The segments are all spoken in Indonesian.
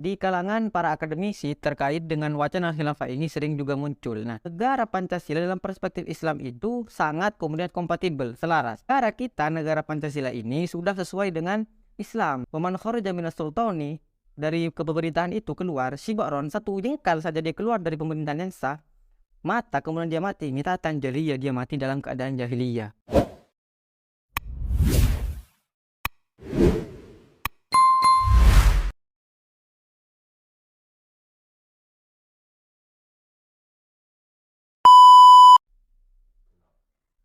Di kalangan para akademisi terkait dengan wacana khilafah ini sering juga muncul. Nah, negara Pancasila dalam perspektif Islam itu sangat kemudian kompatibel, selaras. Negara kita, negara Pancasila ini sudah sesuai dengan Islam. Waman kharaja minas sultani, dari kepemerintahan itu keluar, Sibakron, satu jengkal saja dia keluar dari pemerintahan yang sah, mata kemudian dia mati, mitatan jahiliyah, dia mati dalam keadaan jahiliyah.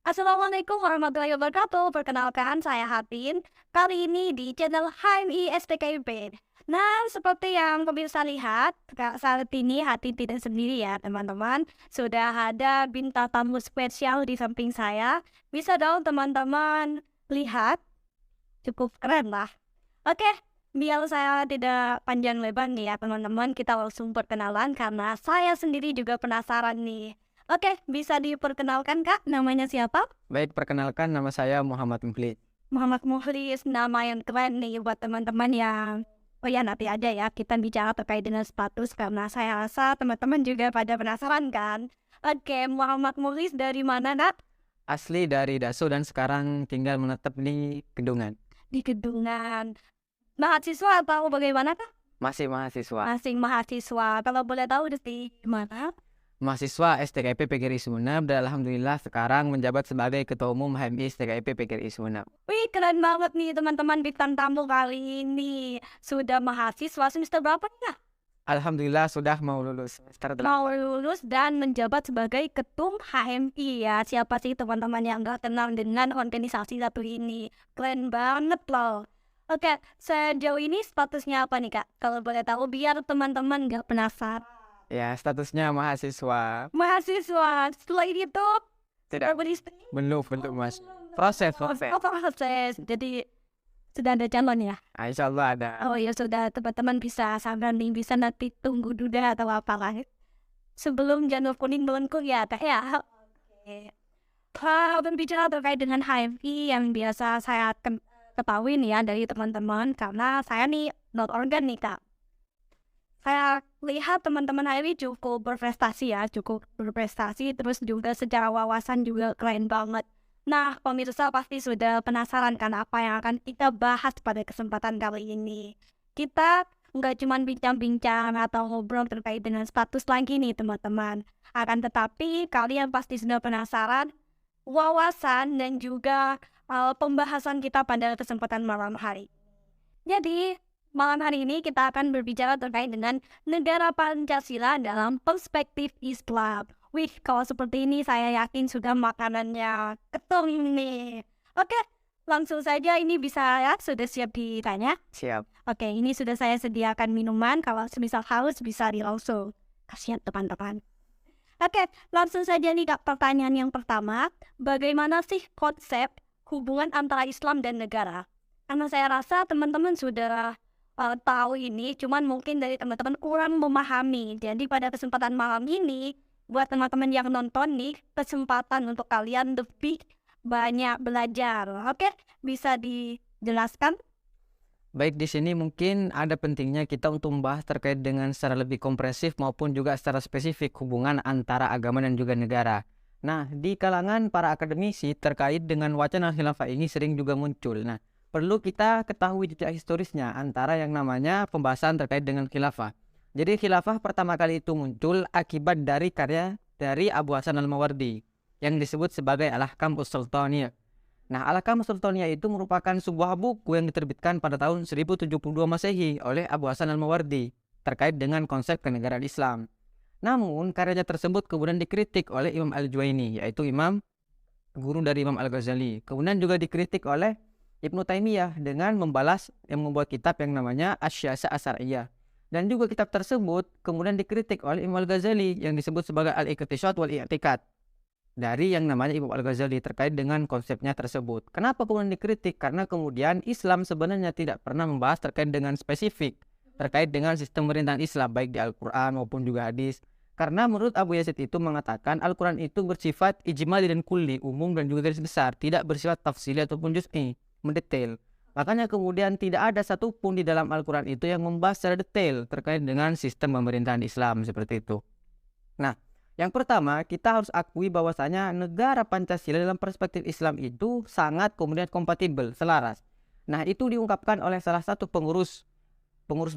Assalamualaikum warahmatullahi wabarakatuh. Perkenalkan, saya Hatin. Kali ini di channel HMI STKIP. Nah, seperti yang pemirsa lihat, saat ini Hatin tidak sendiri ya, teman-teman. Sudah ada bintang tamu spesial di samping saya. Bisa dong teman-teman lihat. Cukup keren lah. Oke, biar saya tidak panjang lebar nih ya teman-teman, kita langsung perkenalan karena saya sendiri juga penasaran nih. Oke, bisa diperkenalkan Kak, namanya siapa? Baik, perkenalkan nama saya Muhammad Mukhlis. Muhammad Mukhlis, nama yang keren nih buat teman-teman yang oh ya nanti aja ya kita bicara terkait dengan status karena saya rasa teman-teman juga pada penasaran kan. Oke, Muhammad Mukhlis dari mana Nak? Asli dari Daso dan sekarang tinggal menetap di Kedungan. Di Kedungan. Mahasiswa atau bagaimana Kak? Masih mahasiswa. Masih mahasiswa. Kalau boleh tahu di mana? Mahasiswa STKIP PGRI Sumeneb dan alhamdulillah sekarang menjabat sebagai Ketua Umum HMI STKIP PGRI Sumeneb. Wih, keren banget nih teman-teman bintang tamu kali ini. Sudah mahasiswa semester berapa nih Kak? Alhamdulillah sudah mau lulus semester 8. Mau lulus dan menjabat sebagai ketum HMI ya. Siapa sih teman-teman yang gak kenal dengan organisasi satu ini? Keren banget loh. Oke, sejauh ini statusnya apa nih Kak? Kalau boleh tahu biar teman-teman gak penasaran. Ya, statusnya mahasiswa. Mahasiswa, setelah itu Tidak, beristri? belum Mas. Proses. Oh, proses. Jadi sudah ada calon ya? Nah, insya Allah ada. Oh ya sudah, teman-teman bisa sabar nih, bisa nanti tunggu duda atau apalah. Sebelum janur kuning melengkung ya Kak ya. Oke. Berbicara terkait dengan HMI yang biasa saya ketahui nih ya dari teman-teman karena saya nih not organ nih Kak. Saya lihat teman-teman HMI cukup berprestasi ya, terus juga secara wawasan juga keren banget. Nah, pemirsa pasti sudah penasaran kan apa yang akan kita bahas pada kesempatan kali ini. Kita nggak cuma bincang-bincang atau ngobrol terkait dengan status lagi nih teman-teman. Akan tetapi kalian pasti sudah penasaran wawasan dan juga pembahasan kita pada kesempatan malam hari. Jadi, malam hari ini kita akan berbicara terkait dengan negara Pancasila dalam perspektif Islam. Wih, kalau seperti ini saya yakin sudah makanannya ketung nih. Oke, langsung saja ini bisa ya, sudah siap ditanya? Siap. Oke, ini sudah saya sediakan minuman, kalau semisal haus bisa di langsung. Kasihan teman-teman. Oke, langsung saja nih Kak, pertanyaan yang pertama. Bagaimana sih konsep hubungan antara Islam dan negara? Karena saya rasa teman-teman sudah tahu ini, cuman mungkin dari teman-teman kurang memahami. Jadi pada kesempatan malam ini, buat teman-teman yang nonton nih, kesempatan untuk kalian lebih banyak belajar. Oke, bisa dijelaskan? Baik, di sini mungkin ada pentingnya kita untuk membahas terkait dengan secara lebih komprehensif maupun juga secara spesifik hubungan antara agama dan juga negara. Nah, di kalangan para akademisi terkait dengan wacana khilafah ini sering juga muncul. Nah, perlu kita ketahui jejak historisnya antara yang namanya pembahasan terkait dengan khilafah. Jadi khilafah pertama kali itu muncul akibat dari karya dari Abu Hasan al-Mawardi yang disebut sebagai Al-Ahkam Us-Sultaniyah. Nah, Al-Ahkam Us-Sultaniyah itu merupakan sebuah buku yang diterbitkan pada tahun 1072 Masehi oleh Abu Hasan al-Mawardi terkait dengan konsep kenegaraan Islam. Namun, karyanya tersebut kemudian dikritik oleh Imam Al-Juwaini, yaitu imam guru dari Imam Al-Ghazali. Kemudian juga dikritik oleh Ibnu Taimiyah dengan membalas yang membuat kitab yang namanya Asy-Syiasa Asy-Syar'iyyah. Dan juga kitab tersebut kemudian dikritik oleh Imam Al-Ghazali yang disebut sebagai Al-Iqtisad wal I'tiqad dari yang namanya Imam Al-Ghazali terkait dengan konsepnya tersebut. Kenapa kemudian dikritik? Karena kemudian Islam sebenarnya tidak pernah membahas terkait dengan spesifik terkait dengan sistem pemerintahan Islam baik di Al-Quran maupun juga hadis. Karena menurut Abu Yazid itu mengatakan Al-Quran itu bersifat ijmali dan kulli, umum dan juga garis besar, tidak bersifat tafsili ataupun juz'i, mendetail. Makanya kemudian tidak ada satupun di dalam Al-Quran itu yang membahas secara detail terkait dengan sistem pemerintahan Islam seperti itu. Nah, yang pertama kita harus akui bahwasanya negara Pancasila dalam perspektif Islam itu sangat kemudian kompatibel, selaras. Nah, itu diungkapkan oleh salah satu pengurus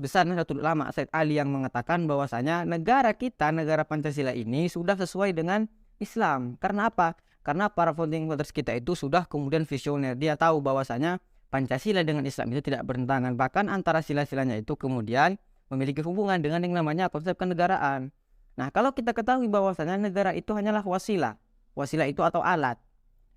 besar Nahdlatul Ulama Said Ali yang mengatakan bahwasanya negara kita, negara Pancasila ini sudah sesuai dengan Islam. Karena apa? Karena para founding fathers kita itu sudah kemudian visioner. Dia tahu bahwasanya Pancasila dengan Islam itu tidak bertentangan. Bahkan antara sila-silanya itu kemudian memiliki hubungan dengan yang namanya konsep kenegaraan. Nah, kalau kita ketahui bahwasanya negara itu hanyalah wasilah. Wasilah itu atau alat.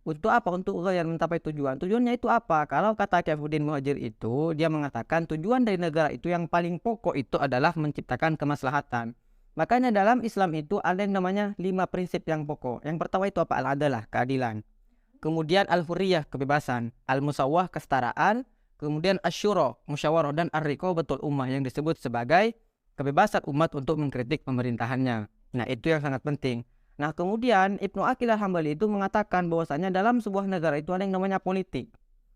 Untuk apa? Untuk yang mencapai tujuan. Tujuannya itu apa? Kalau kata Syafuddin Muhajir itu, dia mengatakan tujuan dari negara itu yang paling pokok itu adalah menciptakan kemaslahatan. Makanya dalam Islam itu ada yang namanya 5 prinsip yang pokok. Yang pertama itu apa? Al-adalah, keadilan. Kemudian al-hurriyah, kebebasan. Al-musawwah, kesetaraan. Kemudian asyura, musyawarah. Dan ar-riqabatul ummah yang disebut sebagai kebebasan umat untuk mengkritik pemerintahannya. Nah, itu yang sangat penting. Nah, kemudian Ibnu Aqil Al-Hambali itu mengatakan bahwasanya dalam sebuah negara itu ada yang namanya politik.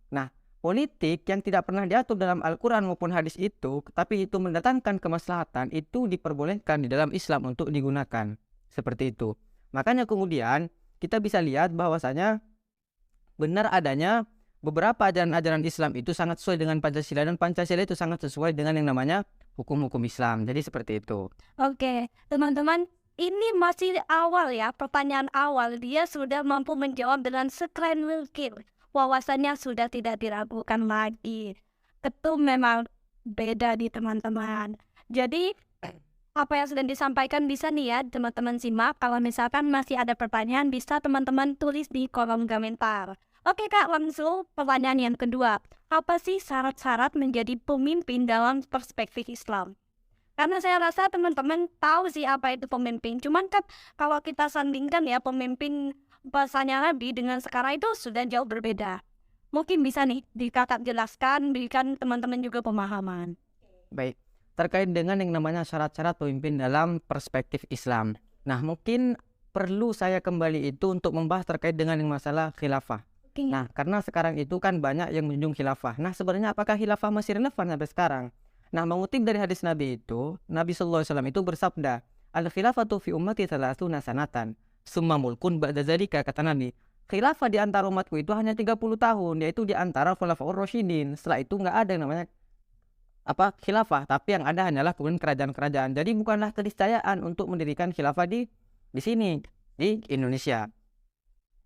Nah, politik yang tidak pernah diatur dalam Al-Quran maupun hadis itu, tapi itu mendatangkan kemaslahatan, itu diperbolehkan di dalam Islam untuk digunakan. Seperti itu. Makanya kemudian kita bisa lihat bahwasanya benar adanya beberapa ajaran-ajaran Islam itu sangat sesuai dengan Pancasila, dan Pancasila itu sangat sesuai dengan yang namanya hukum-hukum Islam. Jadi seperti itu. Oke, teman-teman, ini masih awal ya, pertanyaan awal. Dia sudah mampu menjawab dengan sekeren mungkin. Wawasannya sudah tidak diragukan lagi. Itu memang beda di teman-teman. Jadi, apa yang sudah disampaikan bisa nih ya, teman-teman simak. Kalau misalkan masih ada pertanyaan, bisa teman-teman tulis di kolom komentar. Oke Kak, langsung pertanyaan yang kedua. Apa sih syarat-syarat menjadi pemimpin dalam perspektif Islam? Karena saya rasa teman-teman tahu sih apa itu pemimpin. Cuman kan kalau kita sandingkan ya pemimpin bahasanya Nabi dengan sekarang itu sudah jauh berbeda. Mungkin bisa nih Kakak jelaskan, berikan teman-teman juga pemahaman. Baik, terkait dengan yang namanya syarat-syarat pemimpin dalam perspektif Islam. Nah, mungkin perlu saya kembali itu untuk membahas terkait dengan yang masalah khilafah. Oke. Nah, karena sekarang itu kan banyak yang menjunjung khilafah. Nah, sebenarnya apakah khilafah masih relevan sampai sekarang? Nah, mengutip dari hadis Nabi itu, Nabi SAW itu bersabda, Al-khilafatu fi ummati thalathuna sanatan, summa mulkun ba'da dzalika, kata Nabi. Khilafah di antara umatku itu hanya 30 tahun, yaitu di antara khulafaur rasyidin. Setelah itu nggak ada yang namanya khilafah, tapi yang ada hanyalah kemudian kerajaan-kerajaan. Jadi bukanlah keniscayaan untuk mendirikan khilafah di sini, di Indonesia.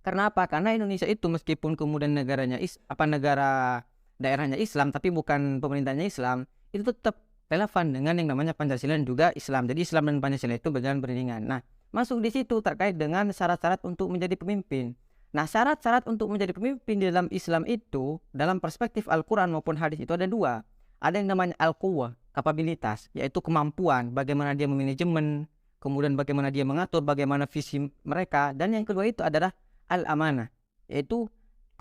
Karena apa? Karena Indonesia itu meskipun kemudian negaranya negara daerahnya Islam, tapi bukan pemerintahnya Islam, itu tetap relevan dengan yang namanya Pancasila dan juga Islam. Jadi Islam dan Pancasila itu berjalan beriringan. Nah, masuk di situ terkait dengan syarat-syarat untuk menjadi pemimpin. Nah, syarat-syarat untuk menjadi pemimpin di dalam Islam itu, dalam perspektif Al-Quran maupun hadis itu ada 2. Ada yang namanya al-quwwah, kapabilitas, yaitu kemampuan, bagaimana dia memanajemen, kemudian bagaimana dia mengatur, bagaimana visi mereka. Dan yang kedua itu adalah al-amanah, yaitu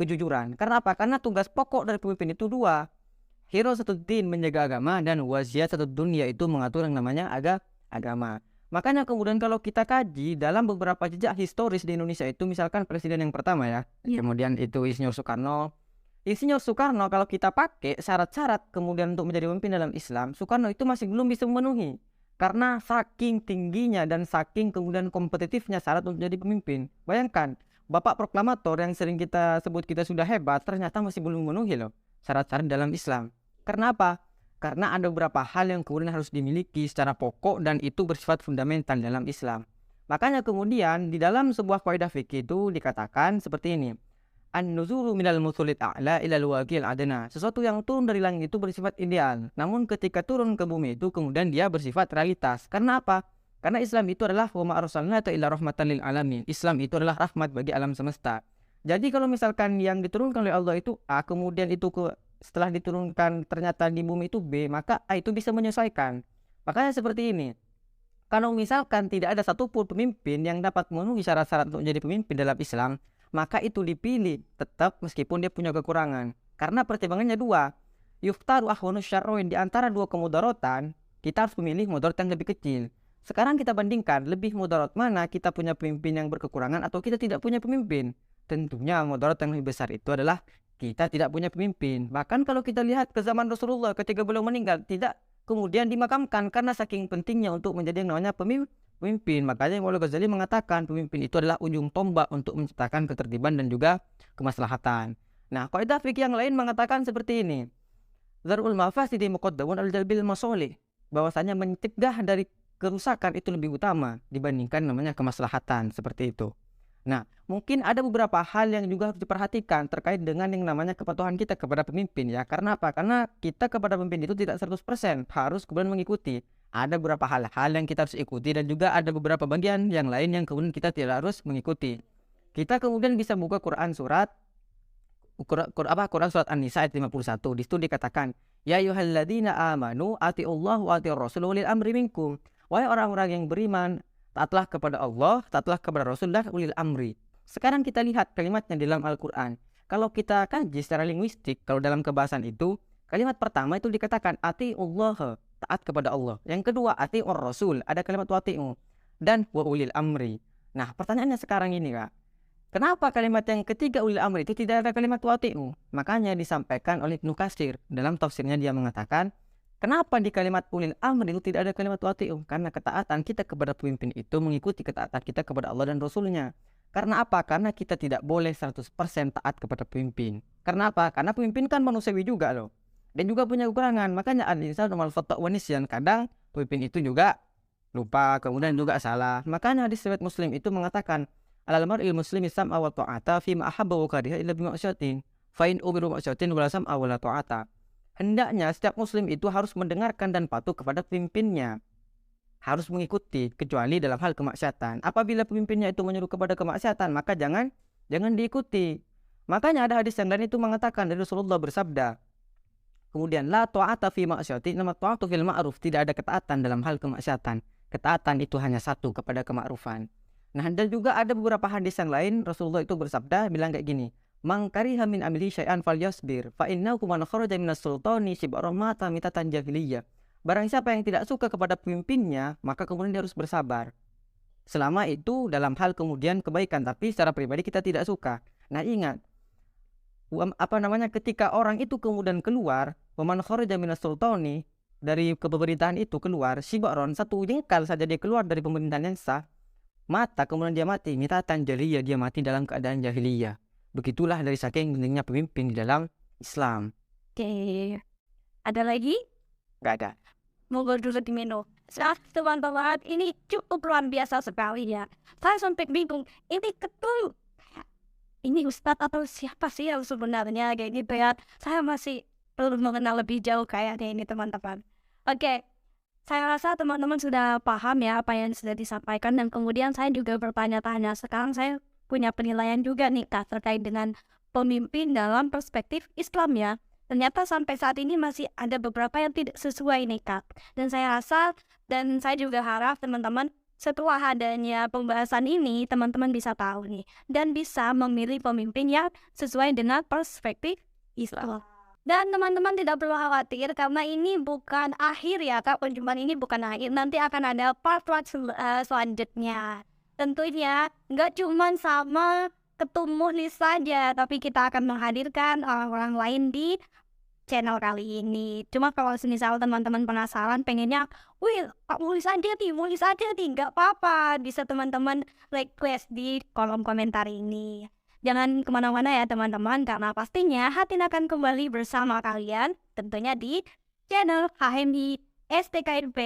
kejujuran. Karena apa? Karena tugas pokok dari pemimpin itu 2. Hirasatuddin, menjaga agama, dan waziyatud dunya itu mengatur yang namanya agama. Makanya kemudian kalau kita kaji dalam beberapa jejak historis di Indonesia itu, misalkan presiden yang pertama ya, kemudian itu Insinyur Soekarno. Insinyur Soekarno kalau kita pakai syarat-syarat kemudian untuk menjadi pemimpin dalam Islam, Soekarno itu masih belum bisa memenuhi. Karena saking tingginya dan saking kemudian kompetitifnya syarat untuk menjadi pemimpin. Bayangkan, Bapak Proklamator yang sering kita sebut kita sudah hebat, ternyata masih belum memenuhi loh syarat-syarat dalam Islam. Karena apa? Karena ada beberapa hal yang kemudian harus dimiliki secara pokok dan itu bersifat fundamental dalam Islam. Makanya kemudian di dalam sebuah kaidah fikih itu dikatakan seperti ini. An-nuzulu minal mutsulid a'la ilal waqil adna. Sesuatu yang turun dari langit itu bersifat ideal. Namun ketika turun ke bumi itu kemudian dia bersifat realitas. Karena apa? Karena Islam itu adalah wa ma arsalnaka illa rahmatan lil alamin. Islam itu adalah rahmat bagi alam semesta. Jadi kalau misalkan yang diturunkan oleh Allah itu A, kemudian itu setelah diturunkan ternyata di bumi itu B, maka A itu bisa menyesuaikan. Makanya seperti ini. Kalau misalkan tidak ada satupun pemimpin yang dapat memenuhi syarat-syarat untuk menjadi pemimpin dalam Islam, maka itu dipilih tetap meskipun dia punya kekurangan. Karena pertimbangannya 2. Yuftaru ahwanu syarroin, di antara 2 kemudaratan, kita harus memilih mudarat yang lebih kecil. Sekarang kita bandingkan, lebih mudarat mana kita punya pemimpin yang berkekurangan atau kita tidak punya pemimpin. Tentunya mudarat yang lebih besar itu adalah kita tidak punya pemimpin. Bahkan kalau kita lihat ke zaman Rasulullah ketika beliau meninggal, tidak kemudian dimakamkan karena saking pentingnya untuk menjadi yang namanya pemimpin. Makanya Imam Al-Ghazali mengatakan pemimpin itu adalah ujung tombak untuk menciptakan ketertiban dan juga kemaslahatan. Nah, kaidah fikih yang lain mengatakan seperti ini. Dzarul mafasidi muqaddamun al jalbil masolih. Bahwasanya mencegah dari kerusakan itu lebih utama dibandingkan namanya kemaslahatan, seperti itu. Nah, mungkin ada beberapa hal yang juga harus diperhatikan terkait dengan yang namanya kepatuhan kita kepada pemimpin ya. Karena apa? Karena kita kepada pemimpin itu tidak 100% harus kemudian mengikuti. Ada beberapa hal-hal yang kita harus ikuti dan juga ada beberapa bagian yang lain yang kemudian kita tidak harus mengikuti. Kita kemudian bisa buka Quran surat surat An-Nisa ayat 51. Di situ dikatakan, ya ayyuhalladzina amanu atiullah wa atiur rasul ulil amri minkum. Wahai orang-orang yang beriman, taatlah kepada Allah, taatlah kepada Rasul dan ulil amri. Sekarang kita lihat kalimatnya di dalam Al-Quran. Kalau kita kaji secara linguistik, kalau dalam kebahasan itu, kalimat pertama itu dikatakan atiullah, taat kepada Allah. Yang kedua atiur rasul, ada kalimat wati'u. Dan wa ulil amri. Nah, pertanyaannya sekarang ini, Kak. Kenapa kalimat yang ketiga ulil amri itu tidak ada kalimat wati'u? Makanya disampaikan oleh Ibnu Katsir. Dalam tafsirnya dia mengatakan, kenapa di kalimat ulil amri itu tidak ada kalimat wati'u? Karena ketaatan kita kepada pemimpin itu mengikuti ketaatan kita kepada Allah dan Rasulnya. Karena apa? Karena kita tidak boleh 100% taat kepada pemimpin. Karena apa? Karena pemimpin kan manusiawi juga loh. Dan juga punya kekurangan. Makanya al-insan mal khata' wa nisyan. Kadang pemimpin itu juga lupa, kemudian juga salah. Makanya hadis riwayat Muslim itu mengatakan, alal mar'il muslimi sam'a wa ta'ata fi ma ahabba wa kariha illa bi ma'syatin. Fa in umiru ma'syatin wa la sam'a wa la ta'ata. Hendaknya setiap muslim itu harus mendengarkan dan patuh kepada pemimpinnya. Harus mengikuti kecuali dalam hal kemaksiatan. Apabila pemimpinnya itu menyuruh kepada kemaksiatan, maka jangan diikuti. Makanya ada hadis yang lain itu mengatakan dari Rasulullah bersabda, kemudian la ta'ata fi ma'syatin, nama ta'atu fil ma'ruf, tidak ada ketaatan dalam hal kemaksiatan. Ketaatan itu hanya satu kepada kema'rufan. Nah, dan juga ada beberapa hadis yang lain Rasulullah itu bersabda bilang kayak gini, man kariha min amili syai'an falyasbir fa innahu man kharaja minas sultani shib'ran mata mitatan jahiliyah. Barang siapa yang tidak suka kepada pemimpinnya, maka kemudian dia harus bersabar. Selama itu dalam hal kemudian kebaikan, tapi secara pribadi kita tidak suka. Nah, ingat, ketika orang itu kemudian keluar, man kharaja minas sultani, dari kepemerintahan itu keluar, shib'ran, satu jengkal saja dia keluar dari pemerintahan yang sah, mata kemudian dia mati, mitatan jahiliyah, dia mati dalam keadaan jahiliyah. Begitulah dari saking pentingnya pemimpin di dalam Islam. Oke. Ada lagi? Gak ada. Monggo dulu diminum. Teman-teman, ini cukup luar biasa sekali ya. Saya sampai bingung, ini betul. Ini Ustadz atau siapa sih yang sebenarnya kayak gitu ya? Saya masih perlu mengenal lebih jauh kayaknya ini teman-teman. Oke. Saya rasa teman-teman sudah paham ya apa yang sudah disampaikan, dan kemudian saya juga bertanya-tanya. Sekarang saya punya penilaian juga nih Kak terkait dengan pemimpin dalam perspektif Islam ya. Ternyata sampai saat ini masih ada beberapa yang tidak sesuai nih Kak. Dan saya rasa dan saya juga harap teman-teman setelah adanya pembahasan ini teman-teman bisa tahu nih dan bisa memilih pemimpin yang sesuai dengan perspektif Islam. Dan teman-teman tidak perlu khawatir karena ini bukan akhir ya Kak, perjumpaan ini bukan akhir, nanti akan ada part-part selanjutnya. Tentunya nggak cuma sama Ketum Mukhlis saja, tapi kita akan menghadirkan orang-orang lain di channel kali ini. Cuma kalau misal teman-teman penasaran pengennya, wih Pak Mukhlis aja nih, nggak apa-apa, bisa teman-teman request di kolom komentar ini. Jangan kemana-mana ya teman-teman, karena pastinya Hatin akan kembali bersama kalian tentunya di channel HMI STKIP.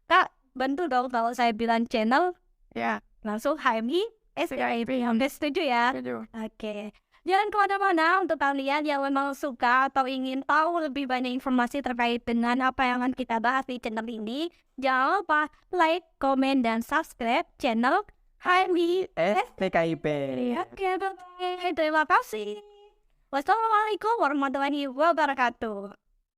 Kak, bantu dong kalau saya bilang channel Ya, langsung HMI STKIP. Setuju ya? setuju. Oke. Jangan kemana-mana untuk kalian yang memang suka atau ingin tahu lebih banyak informasi terkait dengan apa yang akan kita bahas di channel ini. Jangan lupa like, komen, dan subscribe channel HMI STKIP. Oke, bye-bye. Terima kasih. Wassalamualaikum warahmatullahi wabarakatuh.